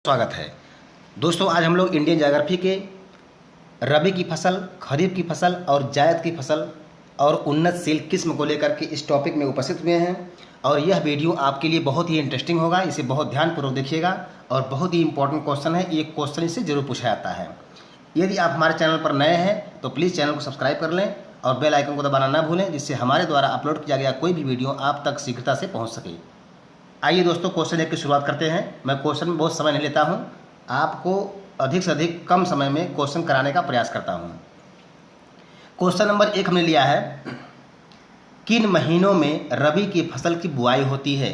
स्वागत है दोस्तों। आज हम लोग इंडियन ज्योग्राफी के रबी की फसल, खरीफ की फसल और जायद की फसल और उन्नतशील किस्म को लेकर के इस टॉपिक में उपस्थित हुए हैं और यह वीडियो आपके लिए बहुत ही इंटरेस्टिंग होगा। इसे बहुत ध्यानपूर्वक देखिएगा और बहुत ही इंपॉर्टेंट क्वेश्चन है। एक क्वेश्चन इससे जरूर पूछा जाता है। यदि आप हमारे चैनल पर नए हैं तो प्लीज़ चैनल को सब्सक्राइब कर लें और बेल आइकन को दबाना ना भूलें, जिससे हमारे द्वारा अपलोड किया गया कोई भी वीडियो आप तक शीघ्रता से पहुँच सके। आइए दोस्तों, क्वेश्चन 1 की शुरुआत करते हैं। मैं क्वेश्चन में बहुत समय नहीं लेता हूं, आपको अधिक से अधिक कम समय में क्वेश्चन कराने का प्रयास करता हूं। क्वेश्चन नंबर 1 हमने लिया है, किन महीनों में रबी की फसल की बुआई होती है।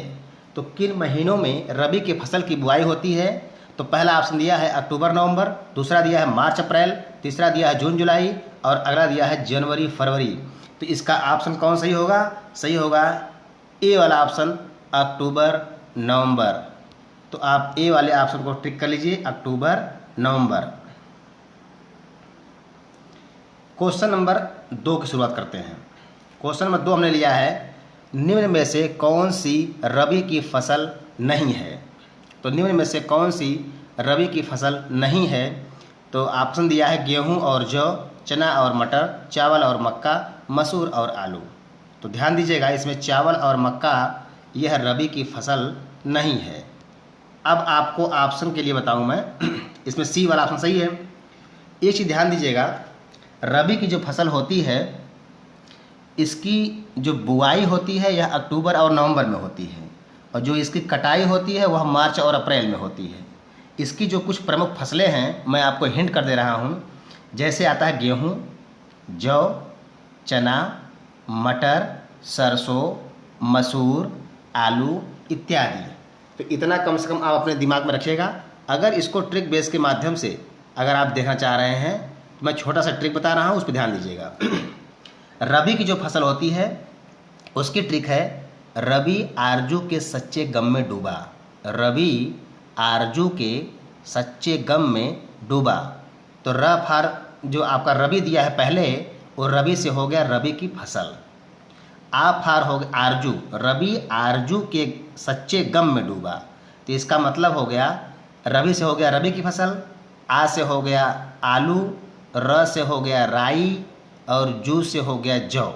तो किन महीनों में रबी की फसल की बुआई होती है, तो पहला ऑप्शन दिया है अक्टूबर नवंबर, दूसरा दिया है मार्च अप्रैल, तीसरा दिया है जून जुलाई और अगला दिया है जनवरी फरवरी। तो इसका ऑप्शन कौन सही होगा? सही होगा ए वाला ऑप्शन, अक्टूबर नवंबर। तो आप ए वाले ऑप्शन को टिक कर लीजिए, अक्टूबर नवंबर। क्वेश्चन नंबर 2 की शुरुआत करते हैं। क्वेश्चन नंबर 2 हमने लिया है, निम्न में से कौन सी रबी की फसल नहीं है। तो निम्न में से कौन सी रबी की फसल नहीं है, तो ऑप्शन दिया है गेहूं और जौ, चना और मटर, चावल और मक्का, मसूर और आलू। तो ध्यान दीजिएगा, इसमें चावल और मक्का यह रबी की फसल नहीं है। अब आपको ऑप्शन के लिए बताऊं मैं, इसमें सी वाला ऑप्शन सही है। एक चीज़ ध्यान दीजिएगा, रबी की जो फसल होती है इसकी जो बुआई होती है यह अक्टूबर और नवंबर में होती है और जो इसकी कटाई होती है वह मार्च और अप्रैल में होती है। इसकी जो कुछ प्रमुख फसलें हैं मैं आपको हिंट कर दे रहा हूँ, जैसे आता है गेहूँ, जौ, चना, मटर, सरसों, मसूर, आलू इत्यादि। तो इतना कम से कम आप अपने दिमाग में रखिएगा। अगर इसको ट्रिक बेस के माध्यम से अगर आप देखना चाह रहे हैं तो मैं छोटा सा ट्रिक बता रहा हूँ, उस पर ध्यान दीजिएगा। रबी की जो फसल होती है उसकी ट्रिक है, रबी आरजू के सच्चे गम में डूबा। रबी आरजू के सच्चे गम में डूबा। तो र फार जो आपका रबी दिया है पहले, वो रबी से हो गया रबी की फसल। आ फार हो गया आरजू, रबी आरजू के सच्चे गम में डूबा। तो इसका मतलब हो गया, रबी से हो गया रबी की फसल, आ से हो गया आलू, र से हो गया राई और जू से हो गया जौ।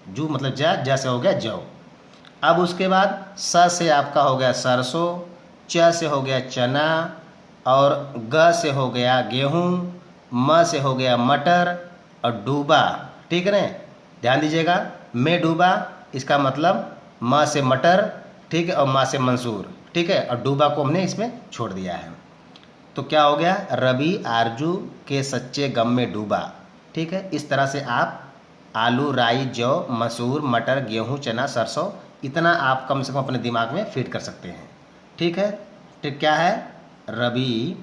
जू मतलब जा से हो गया जौ। अब उसके बाद स से आपका हो गया सरसों, च से हो गया चना और ग से हो गया गेहूँ, म से हो गया मटर और डूबा। ठीक है ना, ध्यान दीजिएगा, में डूबा इसका मतलब म से मटर, ठीक है, और मा से मंसूर, ठीक है, और डूबा को हमने इसमें छोड़ दिया है। तो क्या हो गया, रबी आरजू के सच्चे गम में डूबा। ठीक है, इस तरह से आप आलू, राई, जौ, मसूर, मटर, गेहूं, चना, सरसों इतना आप कम से कम अपने दिमाग में फिट कर सकते हैं। ठीक है, ठीक क्या है, रबी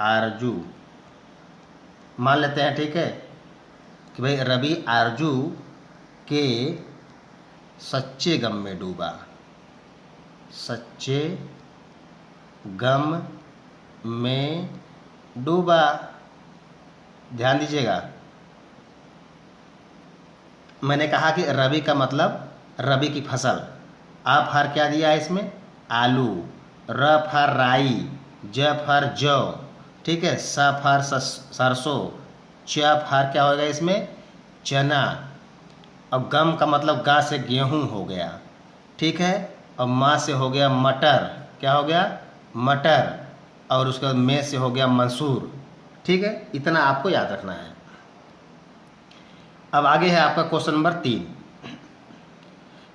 आरजू मान लेते हैं। ठीक है कि भाई रबी आरजू के सच्चे गम में डूबा, सच्चे गम में डूबा। ध्यान दीजिएगा, मैंने कहा कि रबी का मतलब रबी की फसल। आ फार क्या दिया है इसमें, आलू, र फार राई, ज फार जौ, ठीक है, स फार सरसों, च फार क्या होगा इसमें चना और गम का मतलब गा से गेहूं हो गया। ठीक है, और माँ से हो गया मटर, क्या हो गया मटर, और उसके बाद में से हो गया मंसूर। ठीक है, इतना आपको याद रखना है। अब आगे है आपका क्वेश्चन नंबर 3,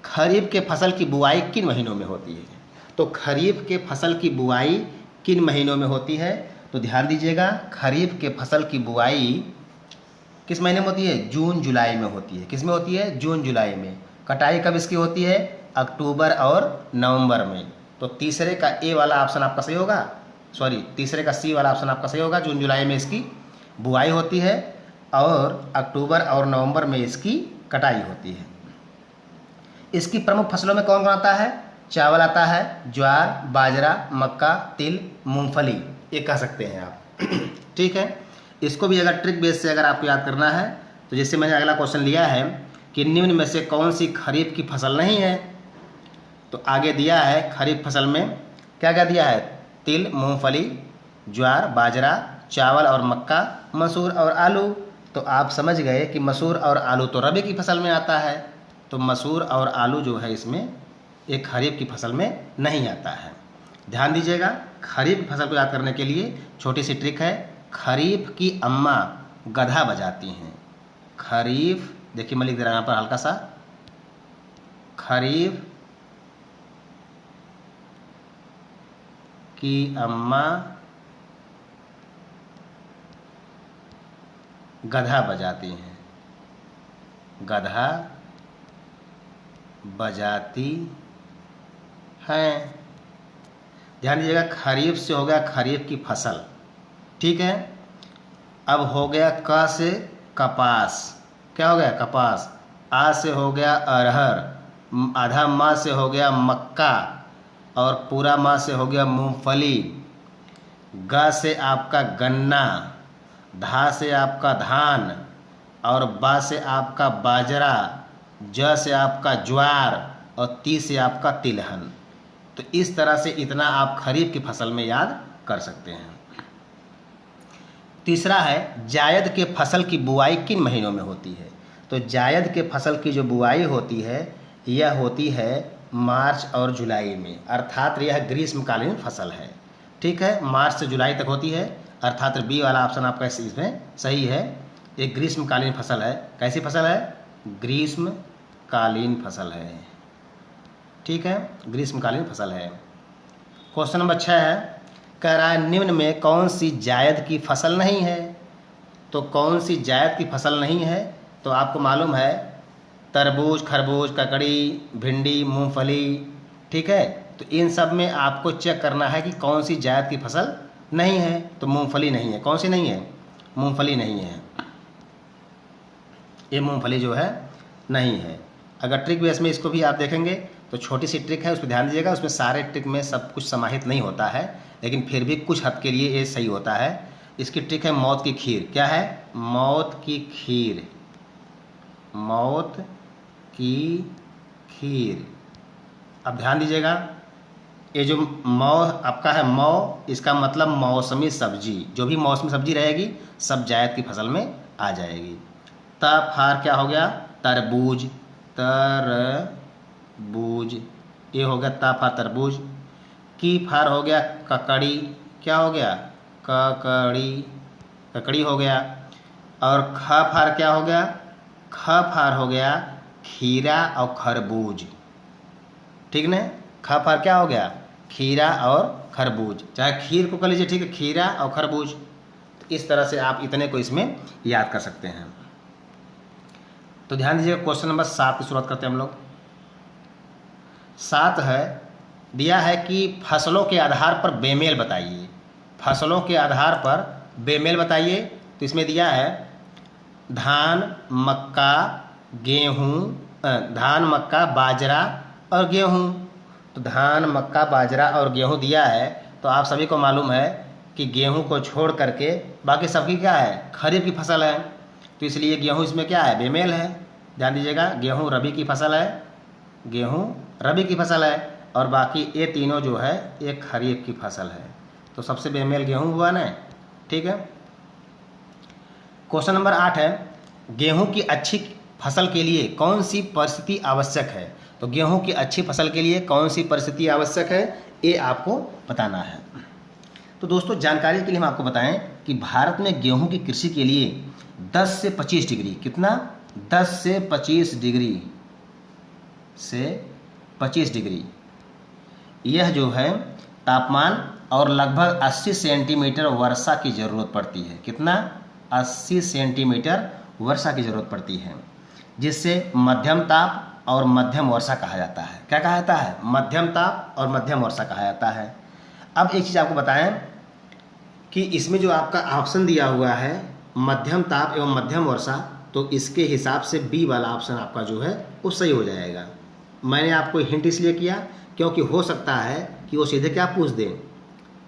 खरीफ के फसल की बुआई किन महीनों में होती है। तो खरीफ के फसल की बुआई किन महीनों में होती है, तो ध्यान दीजिएगा, खरीफ के फसल की बुआई किस महीने में होती है, जून जुलाई में होती है। किस में होती है, जून जुलाई में। कटाई कब इसकी होती है, अक्टूबर और नवंबर में। तो तीसरे का ए वाला ऑप्शन आपका सही होगा, तीसरे का सी वाला ऑप्शन आपका सही होगा। जून जुलाई में इसकी बुआई होती है और अक्टूबर और नवंबर में इसकी कटाई होती है। इसकी प्रमुख फसलों में कौन कौन आता है, चावल आता है, ज्वार, बाजरा, मक्का, तिल, मूंगफली, ये कह सकते हैं आप। ठीक है, इसको भी अगर ट्रिक बेस से अगर आपको याद करना है तो जैसे मैंने अगला क्वेश्चन लिया है कि निम्न में से कौन सी खरीफ की फसल नहीं है। तो आगे दिया है खरीफ फसल में क्या क्या दिया है, तिल, मूंगफली, ज्वार, बाजरा, चावल और मक्का, मसूर और आलू। तो आप समझ गए कि मसूर और आलू तो रबी की फसल में आता है, तो मसूर और आलू जो है इसमें एक खरीफ की फसल में नहीं आता है। ध्यान दीजिएगा, खरीफ की फसल को याद करने के लिए छोटी सी ट्रिक है, खरीफ की अम्मा गधा बजाती हैं। खरीफ, देखिए मैं लिख दे रहा हूं यहाँ पर हल्का सा, खरीफ की अम्मा गधा बजाती हैं, गधा बजाती हैं। ध्यान दीजिएगा, खरीफ से हो गया खरीफ की फसल, ठीक है। अब हो गया क से कपास, क्या हो गया कपास। आ से हो गया अरहर, आधा माह से हो गया मक्का और पूरा माह से हो गया मूंगफली। ग से आपका गन्ना, धा से आपका धान और बा से आपका बाजरा, ज से आपका ज्वार और ती से आपका तिलहन। तो इस तरह से इतना आप खरीफ की फसल में याद कर सकते हैं। तीसरा है जायद के फसल की बुआई किन महीनों में होती है। तो जायद के फसल की जो बुआई होती है यह होती है मार्च और जुलाई में, अर्थात यह ग्रीष्मकालीन फसल है, ठीक है। मार्च से जुलाई तक होती है, अर्थात बी वाला ऑप्शन आपका इसमें सही है। एक ग्रीष्मकालीन फसल है। कैसी फसल है, ग्रीष्मकालीन फसल है, ठीक है, ग्रीष्मकालीन फसल है। क्वेश्चन नंबर 6 है, कह रहा है निम्न में कौन सी जायद की फसल नहीं है। तो कौन सी जायद की फसल नहीं है, तो आपको मालूम है तरबूज, खरबूज, ककड़ी, भिंडी, मूंगफली, ठीक है। तो इन सब में आपको चेक करना है कि कौन सी जायद की फसल नहीं है। तो मूंगफली नहीं है। कौन सी नहीं है, मूंगफली नहीं है, ये मूंगफली जो है नहीं है। अगर ट्रिक बेस में इसको भी आप देखेंगे तो छोटी सी ट्रिक है, उस पर ध्यान दीजिएगा। उसमें सारे ट्रिक में सब कुछ समाहित नहीं होता है, लेकिन फिर भी कुछ हद के लिए ये सही होता है। इसकी ट्रिक है मौत की खीर। क्या है, मौत की खीर, मौत की खीर। अब ध्यान दीजिएगा, ये जो मौ आपका है मौ, इसका मतलब मौसमी सब्जी, जो भी मौसमी सब्जी रहेगी सब जायद की फसल में आ जाएगी। त फार क्या हो गया, तरबूज, तरबूज, ये हो गया ता फार तरबूज। की फार हो गया ककड़ी, क्या हो गया, ककड़ी, ककड़ी हो गया। और ख फार क्या हो गया, ख फार हो गया खीरा और खरबूज, ठीक ना। ख फार क्या हो गया, खीरा और खरबूज, चाहे खीर को कर लीजिए, ठीक है, खीरा और खरबूज। तो इस तरह से आप इतने को इसमें याद कर सकते हैं। तो ध्यान दीजिएगा, क्वेश्चन नंबर 7 की शुरुआत करते हैं हम लोग। 7 है, दिया है कि फसलों के आधार पर बेमेल बताइए। फसलों के आधार पर बेमेल बताइए। तो इसमें दिया है धान, मक्का, गेहूँ, धान, मक्का, बाजरा और गेहूँ। तो धान, मक्का, बाजरा और गेहूँ दिया है। तो आप सभी को मालूम है कि गेहूँ को छोड़ करके बाकी सबकी क्या है, खरीफ की फसल है। तो इसलिए गेहूँ इसमें क्या है, बेमेल है। ध्यान दीजिएगा, गेहूँ रबी की फसल है, गेहूँ रबी की फसल है, और बाकी ये तीनों जो है ये खरीफ की फसल है। तो सबसे बेमेल गेहूँ हुआ ना, ठीक है। क्वेश्चन नंबर 8 है, गेहूँ की अच्छी फसल के लिए कौन सी परिस्थिति आवश्यक है। तो गेहूँ की अच्छी फसल के लिए कौन सी परिस्थिति आवश्यक है, ये आपको बताना है। तो दोस्तों जानकारी के लिए हम आपको बताएं कि भारत में गेहूं की कृषि के लिए 10 से 25 डिग्री, कितना, 10 से 25 डिग्री से 25 डिग्री यह जो है तापमान और लगभग 80 सेंटीमीटर वर्षा की ज़रूरत पड़ती है। कितना, 80 सेंटीमीटर वर्षा की ज़रूरत पड़ती है, जिससे मध्यम ताप और मध्यम वर्षा कहा जाता है। क्या कहा जाता है, मध्यम ताप और मध्यम वर्षा कहा जाता है। अब एक चीज़ आपको बताएं कि इसमें जो आपका ऑप्शन दिया हुआ है मध्यम ताप एवं मध्यम वर्षा, तो इसके हिसाब से बी वाला ऑप्शन आपका जो है वो सही हो जाएगा। मैंने आपको हिंट इसलिए किया क्योंकि हो सकता है कि वो सीधे क्या पूछ दें,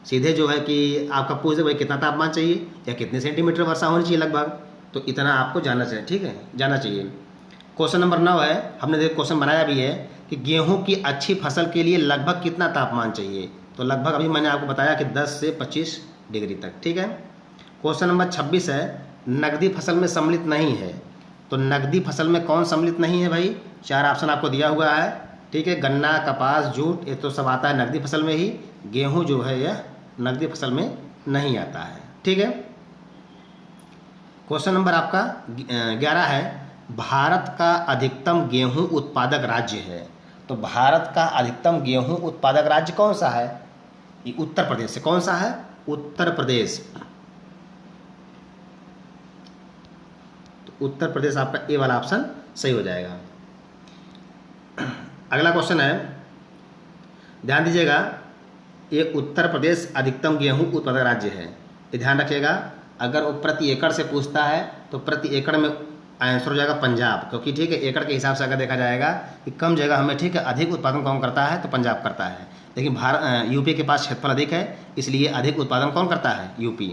सीधे जो है कि आपका पूछ दे भाई कितना तापमान चाहिए या कितने सेंटीमीटर वर्षा होनी चाहिए लगभग, तो इतना आपको जानना चाहिए, ठीक है, जाना चाहिए। क्वेश्चन नंबर 9 है, हमने देखो क्वेश्चन बनाया भी है कि गेहूं की अच्छी फसल के लिए लगभग कितना तापमान चाहिए। तो लगभग अभी मैंने आपको बताया कि 10 से 25 डिग्री तक। ठीक है। क्वेश्चन नंबर 26 है, नकदी फसल में सम्मिलित नहीं है। तो नकदी फसल में कौन सम्मिलित नहीं है भाई? 4 ऑप्शन आपको दिया हुआ है। ठीक है, गन्ना, कपास, जूट, ये तो सब आता है नकदी फसल में ही। गेहूं जो है यह नकदी फसल में नहीं आता है। ठीक है। क्वेश्चन नंबर आपका 11 है, भारत का अधिकतम गेहूं उत्पादक राज्य है। तो भारत का अधिकतम गेहूं उत्पादक राज्य कौन सा है? ये उत्तर प्रदेश से। कौन सा है? उत्तर प्रदेश। तो उत्तर प्रदेश आपका ए वाला ऑप्शन सही हो जाएगा। अगला क्वेश्चन है, ध्यान दीजिएगा, ये उत्तर प्रदेश अधिकतम गेहूं उत्पादक राज्य है। ये ध्यान रखिएगा, अगर वो प्रति एकड़ से पूछता है तो प्रति एकड़ में आंसर हो जाएगा पंजाब, क्योंकि ठीक है एकड़ के हिसाब से अगर देखा जाएगा कि कम जगह हमें ठीक है अधिक उत्पादन कौन करता है तो पंजाब करता है, लेकिन यूपी के पास क्षेत्रफल अधिक है इसलिए अधिक उत्पादन कौन करता है? यूपी।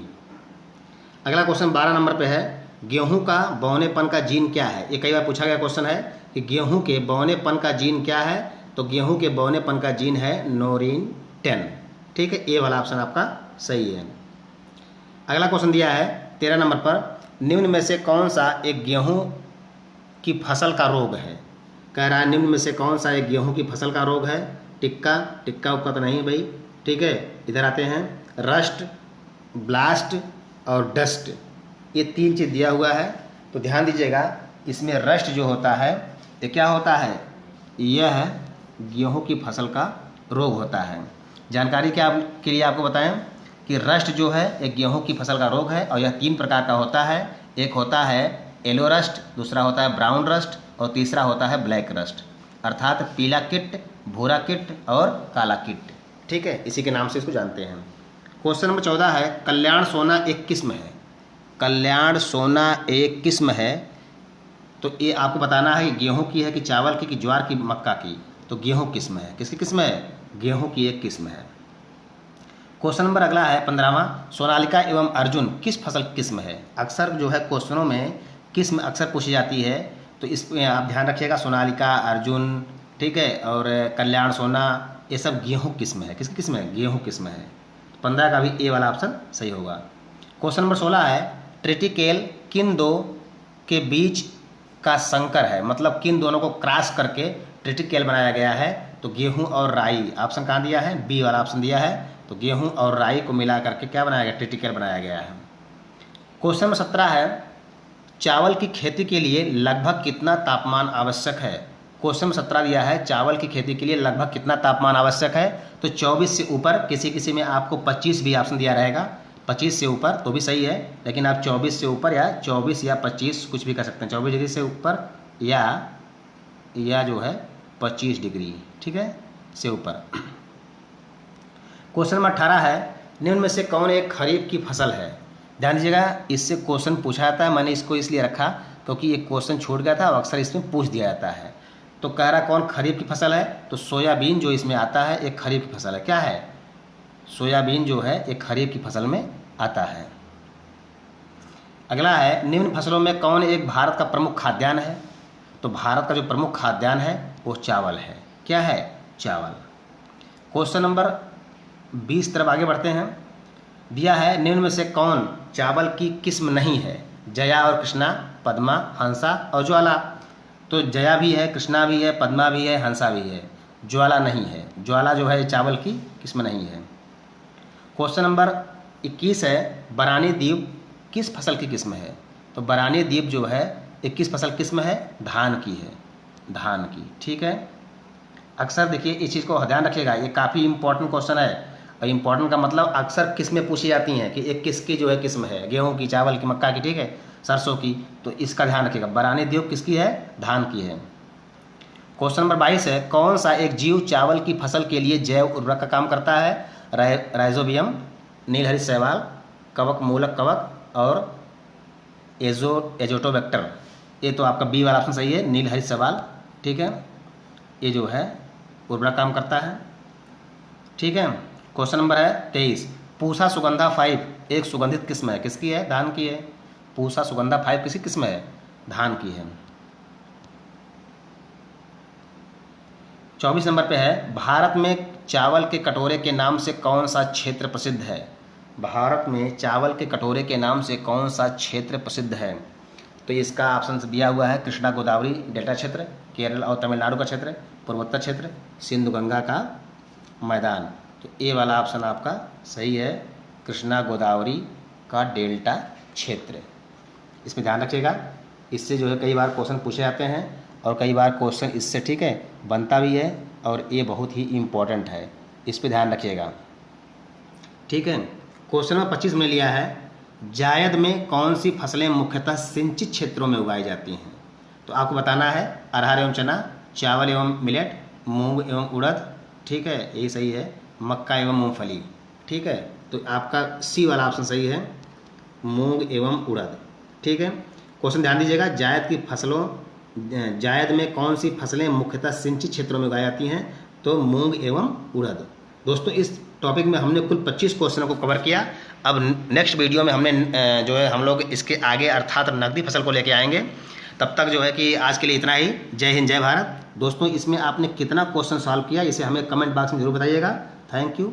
अगला क्वेश्चन 12 नंबर पे है, गेहूं का बौनेपन का जीन क्या है? ये कई बार पूछा गया क्वेश्चन है कि गेहूं के बौनेपन का जीन क्या है। तो गेहूं के बौनेपन का जीन है नोरिन 10। ठीक है, ए वाला ऑप्शन आपका सही है। अगला क्वेश्चन दिया है 13 नंबर पर, निम्न में से कौन सा एक गेहूं की फसल का रोग है? कह रहा है निम्न में से कौन सा एक गेहूं की फसल का रोग है? टिक्का, टिक्का उक्का तो नहीं भाई। ठीक है, इधर आते हैं, रस्ट, ब्लास्ट और डस्ट, ये 3 चीज़ दिया हुआ है। तो ध्यान दीजिएगा, इसमें रस्ट जो होता है ये क्या होता है? यह गेहूं की फसल का रोग होता है। जानकारी के लिए आपको बताएं कि रस्ट जो है एक गेहूं की फसल का रोग है और यह 3 प्रकार का होता है। एक होता है येलो रस्ट, दूसरा होता है ब्राउन रस्ट और तीसरा होता है ब्लैक रस्ट, अर्थात पीला किट, भूरा किट और काला किट। ठीक है, इसी के नाम से इसको जानते हैं। क्वेश्चन नंबर 14 है, कल्याण सोना एक किस्म है। कल्याण सोना एक किस्म है। तो ये आपको बताना है कि गेहूं की है कि चावल की कि ज्वार की, मक्का की। तो गेहूं किस्म है। किसकी किस्म है? गेहूं की एक किस्म है। क्वेश्चन नंबर अगला है 15वां, सोनालिका एवं अर्जुन किस फसल की किस्म है? अक्सर जो है क्वेश्चनों में किस्म अक्सर पूछी जाती है, तो इसमें आप ध्यान रखिएगा, सोनालिका, अर्जुन, ठीक है, और कल्याण सोना, ये सब गेहूं किस्म है। किसकी किस्म है? गेहूं किस्म है। 15 का भी ए वाला ऑप्शन सही होगा। क्वेश्चन नंबर 16 है, ट्रिटिकेल किन दो के बीच का संकर है? मतलब किन दोनों को क्रॉस करके ट्रिटिकेल बनाया गया है? तो गेहूं और राई। ऑप्शन कहाँ दिया है? बी वाला ऑप्शन दिया है। तो गेहूं और राई को मिला करके क्या बनाया गया? ट्रिटिकेल बनाया गया है। क्वेश्चन नंबर 17 है, चावल की खेती के लिए लगभग कितना तापमान आवश्यक है? क्वेश्चन नंबर 17 दिया है, चावल की खेती के लिए लगभग कितना तापमान आवश्यक है? तो 24 से ऊपर, किसी में आपको 25 भी ऑप्शन दिया रहेगा, 25 से ऊपर तो भी सही है, लेकिन आप 24 से ऊपर या 24 या 25 कुछ भी कर सकते हैं। 24 डिग्री से ऊपर या जो है 25 डिग्री, ठीक है, से ऊपर। क्वेश्चन नंबर 18 है, निम्न में से कौन एक खरीफ की फसल है? ध्यान दीजिएगा, इससे क्वेश्चन पूछा जाता है। मैंने इसको इसलिए रखा क्योंकि ये क्वेश्चन छूट गया था और अक्सर इसमें पूछ दिया जाता है। तो कह रहा कौन खरीफ की फसल है? तो सोयाबीन जो इसमें आता है एक खरीफ की फसल है। क्या है? सोयाबीन जो है एक खरीफ की फसल में आता है। अगला है, निम्न फसलों में कौन एक भारत का प्रमुख खाद्यान्न है? तो भारत का जो प्रमुख खाद्यान्न है वो चावल है। क्या है? चावल। क्वेश्चन नंबर 20 तरफ आगे बढ़ते हैं। दिया है, निम्न में से कौन चावल की किस्म नहीं है? जया और कृष्णा, पद्मा, हंसा और ज्वाला। तो जया भी है, कृष्णा भी है, पद्मा भी है, हंसा भी है, ज्वाला नहीं है। ज्वाला जो है चावल की किस्म नहीं है। क्वेश्चन नंबर 21 है, बरानी द्वीप किस फसल की किस्म है? तो बरानी द्वीप जो है एक किस फसल किस्म है? धान की है, धान की। ठीक है, अक्सर देखिए इस चीज़ को ध्यान रखिएगा, ये काफ़ी इंपॉर्टेंट क्वेश्चन है। और इम्पॉर्टेंट का मतलब अक्सर किस्में पूछी जाती हैं कि एक किसकी जो है किस्म है, गेहूं की, चावल की, मक्का की, ठीक है, सरसों की। तो इसका ध्यान रखिएगा, बरानी द्वीप किसकी है? धान की है। क्वेश्चन नंबर 22 है, कौन सा एक जीव चावल की फसल के लिए जैव उर्वरक का काम करता है? राइजोबियम, नीलहरित शैवाल, कवक मूलक कवक और एजोटोबैक्टर। ये तो आपका बी वाला ऑप्शन सही है, नीलहरित शैवाल। ठीक है, ये जो है उर्वरक काम करता है। ठीक है, क्वेश्चन नंबर है 23, पूसा सुगंधा 5 एक सुगंधित किस्म है। किसकी है? धान की है। पूसा सुगंधा 5 किसी किस्म है? धान की है। 24 नंबर पे है, भारत में चावल के कटोरे के नाम से कौन सा क्षेत्र प्रसिद्ध है? भारत में चावल के कटोरे के नाम से कौन सा क्षेत्र प्रसिद्ध है? तो इसका ऑप्शन दिया हुआ है कृष्णा गोदावरी डेल्टा क्षेत्र, केरल और तमिलनाडु का क्षेत्र, पूर्वोत्तर क्षेत्र, सिंधु गंगा का मैदान। तो ए वाला ऑप्शन आपका सही है, कृष्णा गोदावरी का डेल्टा क्षेत्र। इसमें ध्यान रखिएगा, इससे जो है कई बार क्वेश्चन पूछे जाते हैं और कई बार क्वेश्चन इससे ठीक है बनता भी है, और ये बहुत ही इम्पोर्टेंट है, इस पर ध्यान रखिएगा। ठीक है, क्वेश्चन नंबर 25 में लिया है, जायद में कौन सी फसलें मुख्यतः सिंचित क्षेत्रों में उगाई जाती हैं? तो आपको बताना है अरहर एवं चना, चावल एवं मिलेट, मूंग एवं उड़द, ठीक है यही सही है, मक्का एवं मूंगफली। ठीक है, तो आपका सी वाला ऑप्शन सही है, मूंग एवं उड़द। ठीक है, क्वेश्चन ध्यान दीजिएगा, जायद में कौन सी फसलें मुख्यतः सिंचित क्षेत्रों में उगाई जाती हैं? तो मूंग एवं उड़द। दोस्तों इस टॉपिक में हमने कुल 25 क्वेश्चनों को कवर किया। अब नेक्स्ट वीडियो में हमने जो है हम लोग इसके आगे अर्थात नकदी फसल को लेके आएंगे। तब तक जो है कि आज के लिए इतना ही। जय हिंद, जय भारत। दोस्तों इसमें आपने कितना क्वेश्चन सॉल्व किया इसे हमें कमेंट बॉक्स में जरूर बताइएगा। Thank you.